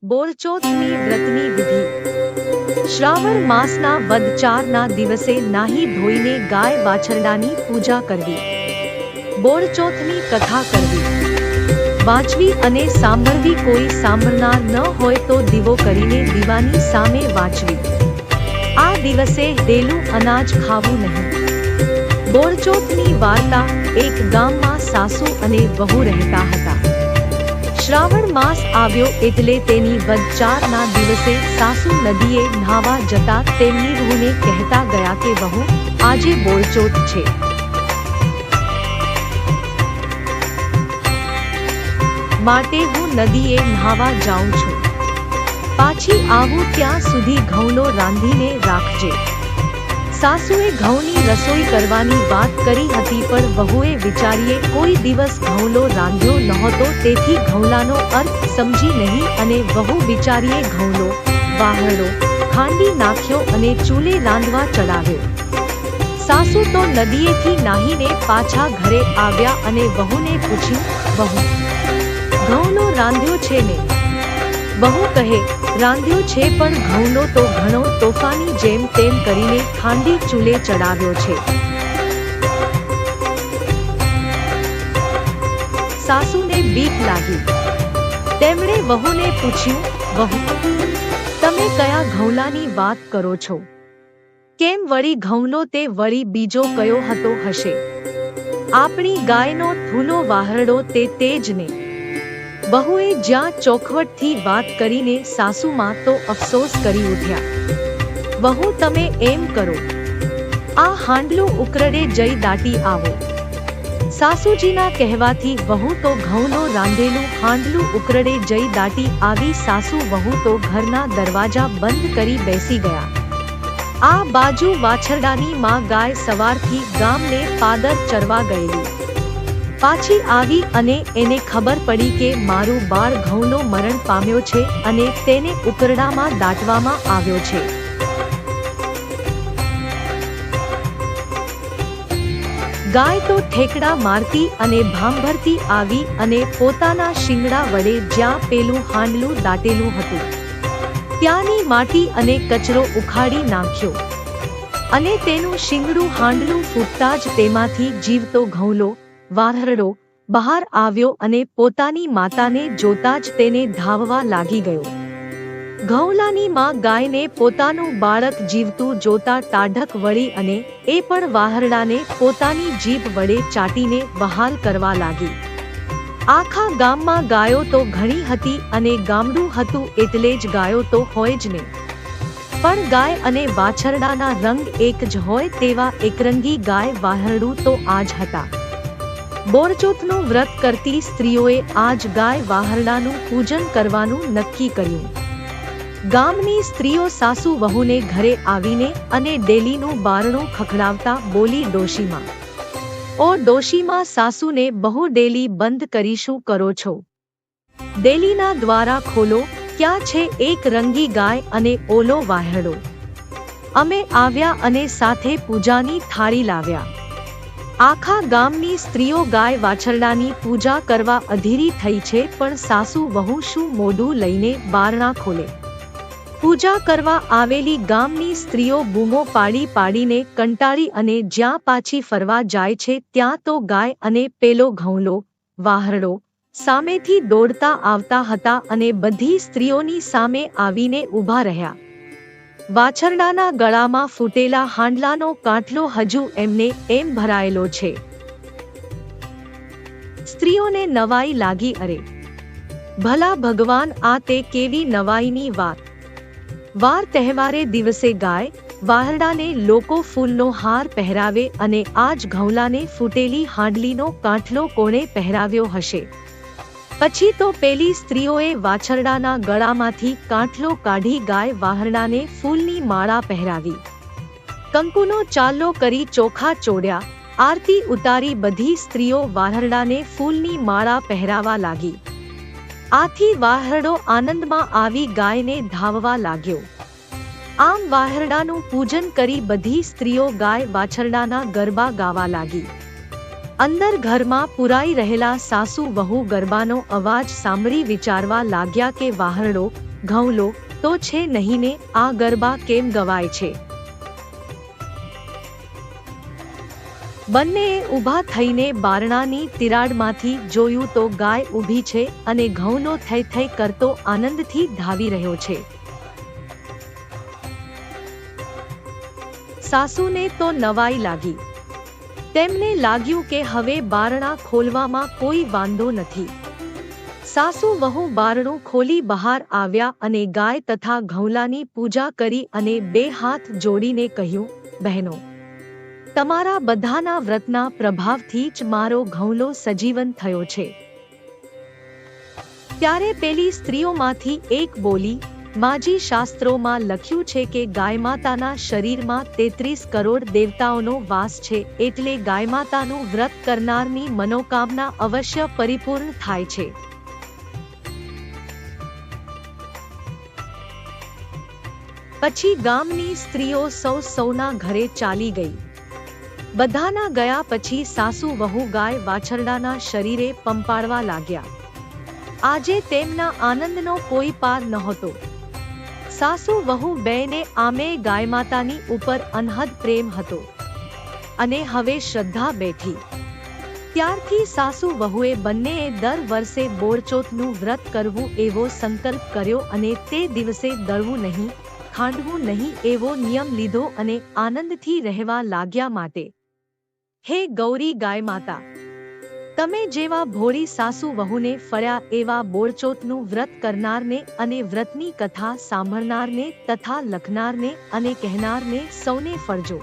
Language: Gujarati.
બોરચોથની વ્રતની વિધિ। શ્રાવણ માસના વદ 4ના દિવસે નાહી ધોઈને ગાય વાછરડાની પૂજા કરવી। બોરચોથની કથા કરવી, વાંચવી અને સાંભળવી। કોઈ સાંભળનાર ન હોય તો દીવો કરીને દીવાની સામે વાંચવી। આ દિવસે દેલું અનાજ ખાવું નહીં। બોરચોથની વાર્તા। એક ગામમાં સાસુ અને વહુ રહેતા હતા। શ્રાવણ માસ આવ્યો એટલે તેની વદ 4ના દિવસે સાસુ નદીએ નહાવા જતા તેમની વહુને કહેતા ગયા કે વહુ, આજે બોરચોથ છે, માટે હું નદીએ નહાવા જાઉં છું। પાછી આવું ત્યાં સુધી ઘઉંલો રાંધીને રાખજે। સાસુએ ઘઉંની રસોઈ કરવાની વાત કરી હતી, પણ વહુએ વિચારીએ કોઈ દિવસ ઘઉંલો રાંધ્યો નહોતો, તેથી ઘઉંલાનો અર્થ સમજી નહીં અને વહુ વિચારીએ ઘઉંલો વાહરડો ખાંડી નાખ્યો અને ચૂલે રાંધવા ચડાવ્યો। સાસુ તો નદીએથી નાહીને પાછા ઘરે આવ્યા અને વહુને પૂછ્યું, વહુ, ઘઉંલો રાંધ્યો છે ને? વહુ કહે, રાંધ્યો છે, પણ ઘઉંલો તો ઘણો તોફાની જેમ તેમ કરીને ખાંડી ચૂલે ચડાવ્યો છે। સાસુને બીક લાગી। તેમણે વહુને પૂછ્યું, વહુ, તમે કયા ઘઉંલાની વાત કરો છો? કેમ વળી ઘઉંલો તે વળી બીજો કયો હતો હશે? આપણી ગાયનો થૂલો વાહરડો તે જ ને? વહુએ જ્યાં ચોખવટથી વાત કરીને સાસુમાં તો અફસોસ કરી ઉઠ્યા। વહુ, તમે એમ કરો, આ હાંડલું ઉકરડે જઈ દાટી આવો। સાસુજીના કહેવાથી વહુ તો ઘઉંનો રાંધેલું હાંડલું ઉકરડે જઈ દાટી આવી। સાસુ વહુ તો ઘરના દરવાજા બંધ કરી બેસી ગયા। આ બાજુ વાછરડાની માં ગાય સવારથી ગામને પાદર ચરવા ગયેલી પાછી આવી અને એને ખબર પડી કે મારું બાળ ઘઉંનો મરણ પામ્યો છે અને તેને ઉકરડામાં દાટવામાં આવ્યો છે। ગાય તો ઠેકડા મારતી અને ભાંભરતી આવી અને પોતાના શિંગડા વડે જ્યાં પેલું હાંડલું દાટેલું હતું ત્યાંની માટી અને કચરો ઉખાડી નાખ્યો અને તેનું શિંગડું હાંડલું ફૂટતા જ તેમાંથી જીવતો ઘઉંલો વાહરડો બહાર આવ્યો અને પોતાની માતાને જોતા જ તેને ધાવવા લાગી ગયો। ઘઉંલાની માં ગાયને પોતાનું બાળક જીવતું જોતા ટાઢક વળી અને એ પણ વાહરડાને પોતાની જીભ વડે ચાટીને વહાલ કરવા લાગી। આખા ગામમાં ગાયો તો ઘણી હતી અને ગામડું હતું એટલે જ ગાયો તો હોય જ ને, પણ ગાય અને વાછરડાના રંગ એક જ હોય તેવા એકરંગી ગાય વાહરડું તો આ જ હતા। બોરચોથનું વ્રત કરતી સ્ત્રીઓએ આજ ગાય વાહરડાનું પૂજન કરવાનું નક્કી કર્યું। ગામની સ્ત્રીઓ સાસુ વહુને ઘરે આવીને અને ડેલીનું બારણું ખખડાવતા બોલી, ડોશીમાં, ઓ ડોશીમાં, સાસુને બહુ ડેલી બંધ કરી શું કરો છો? ડેલીના દ્વારા ખોલો, ક્યાં છે એક રંગી ગાય અને ઓલો વાહરડો? અમે આવ્યા અને સાથે પૂજાની થાળી લાવ્યા। આખા ગામની સ્ત્રીઓ ગાય વાછરડાની પૂજા કરવા અધીરી થઈ છે, પણ સાસુ વહુ શું મોઢું લઈને બારણા ખોલે? પૂજા કરવા આવેલી ગામની સ્ત્રીઓ બૂમો પાડી પાડીને કંટાળી અને જ્યાં પાછી ફરવા જાય છે ત્યાં તો ગાય અને પેલો ઘઉંલો વાહરડો સામેથી દોડતા આવતા હતા અને બધી સ્ત્રીઓની સામે આવીને ઊભા રહ્યા। વાછરડાના ગળામાં ફૂટેલા હાંડલાનો કાંઠલો હજુ એમને એમ ભરાયેલો છે। સ્ત્રીઓને નવાઈ લાગી, અરે ભલા ભગવાન, આ તે કેવી નવાઈની વાત! વાર તહેવારે દિવસે ગાય વાહરડાને લોકો ફૂલનો હાર પહેરાવે અને આજ ઘઉંલાને ફૂટેલી હાંડલીનો કાંઠલો કોણે પહેરાવ્યો હશે? પછી તો પેલી સ્ત્રીઓએ વાછરડાના ગળામાંથી કાંઠલો કાઢી ગાય વાહરડાને ફૂલની માળા પહેરાવી। કંકુનો ચાલ્લો કરી ચોખા ચોડ્યા, આરતી ઉતારી બધી સ્ત્રીઓ વાહરડાને ફૂલની માળા પહેરાવા લાગી। આથી વાહરડો આનંદમાં આવી ગાયને ધાવવા લાગ્યો। આમ વાહરડાનું પૂજન કરી બધી સ્ત્રીઓ ગાય વાછરડાના ગરબા ગાવા લાગી। અંદર ઘરમાં પુરાઈ રહેલા સાસુ વહુ ગરબાનો અવાજ સાંભળી વિચારવા લાગ્યા કે વાહરડો ઘઉં લો તો છે નહીં ને આ ગરબા કેમ ગવાય છે? બંનેએ ઊભા થઈને બારણાની તિરાડમાંથી જોયું તો ગાય ઊભી છે અને ઘઉંનો થઈ થઈ કરતો આનંદથી ધાવી રહ્યો છે. સાસુને તો નવાઈ લાગી. તેમને લાગ્યું કે હવે બારણા ખોલવામાં કોઈ વાંધો નથી. સાસુ વહુ બારણું ખોલી બહાર આવ્યા અને ગાય તથા ઘઉંલાની પૂજા કરી અને બે હાથ જોડીને કહ્યું, બહેનો, તમારા બધાના વ્રતના પ્રભાવથી જ મારો ઘઉંલો સજીવન થયો છે. ત્યારે પેલી સ્ત્રીઓમાંથી એક બોલી, માજી, શાસ્ત્રોમાં લખ્યું છે કે ગાયમાતાના શરીરમાં 33 કરોડ દેવતાઓનો વાસ છે, એટલે ગાયમાતાનું વ્રત કરનારની મનોકામના અવશ્ય પરિપૂર્ણ થાય છે. પછી ગામની સ્ત્રીઓ સૌના ઘરે ચાલી ગઈ. બધાના ગયા પછી સાસુ વહુ ગાય વાછરડાના શરીરે પંપાળવા લાગ્યા. આજે તેમના આનંદનો કોઈ પાર નહોતો. સાસુ વહુ બેયને આમે ગાયમાતાની ઉપર અનહદ પ્રેમ હતો અને હવે શ્રદ્ધા બેઠી. ત્યારથી સાસુ વહુએ બંનેએ દર વર્ષે બોરચોથનું વ્રત કરવું એવો સંકલ્પ કર્યો અને તે દિવસે દળવું નહીં, ખાંડવું નહીં એવો નિયમ લીધો અને આનંદથી રહેવા લાગ્યા. માટે હે ગૌરી ગાયમાતા, તમે જેવા ભોળી સાસુ વહુને ફળ્યા એવા બોરચોથનું વ્રત કરનારને અને વ્રતની કથા સાંભળનારને તથા લખનારને અને કહેનારને સૌને ફળજો.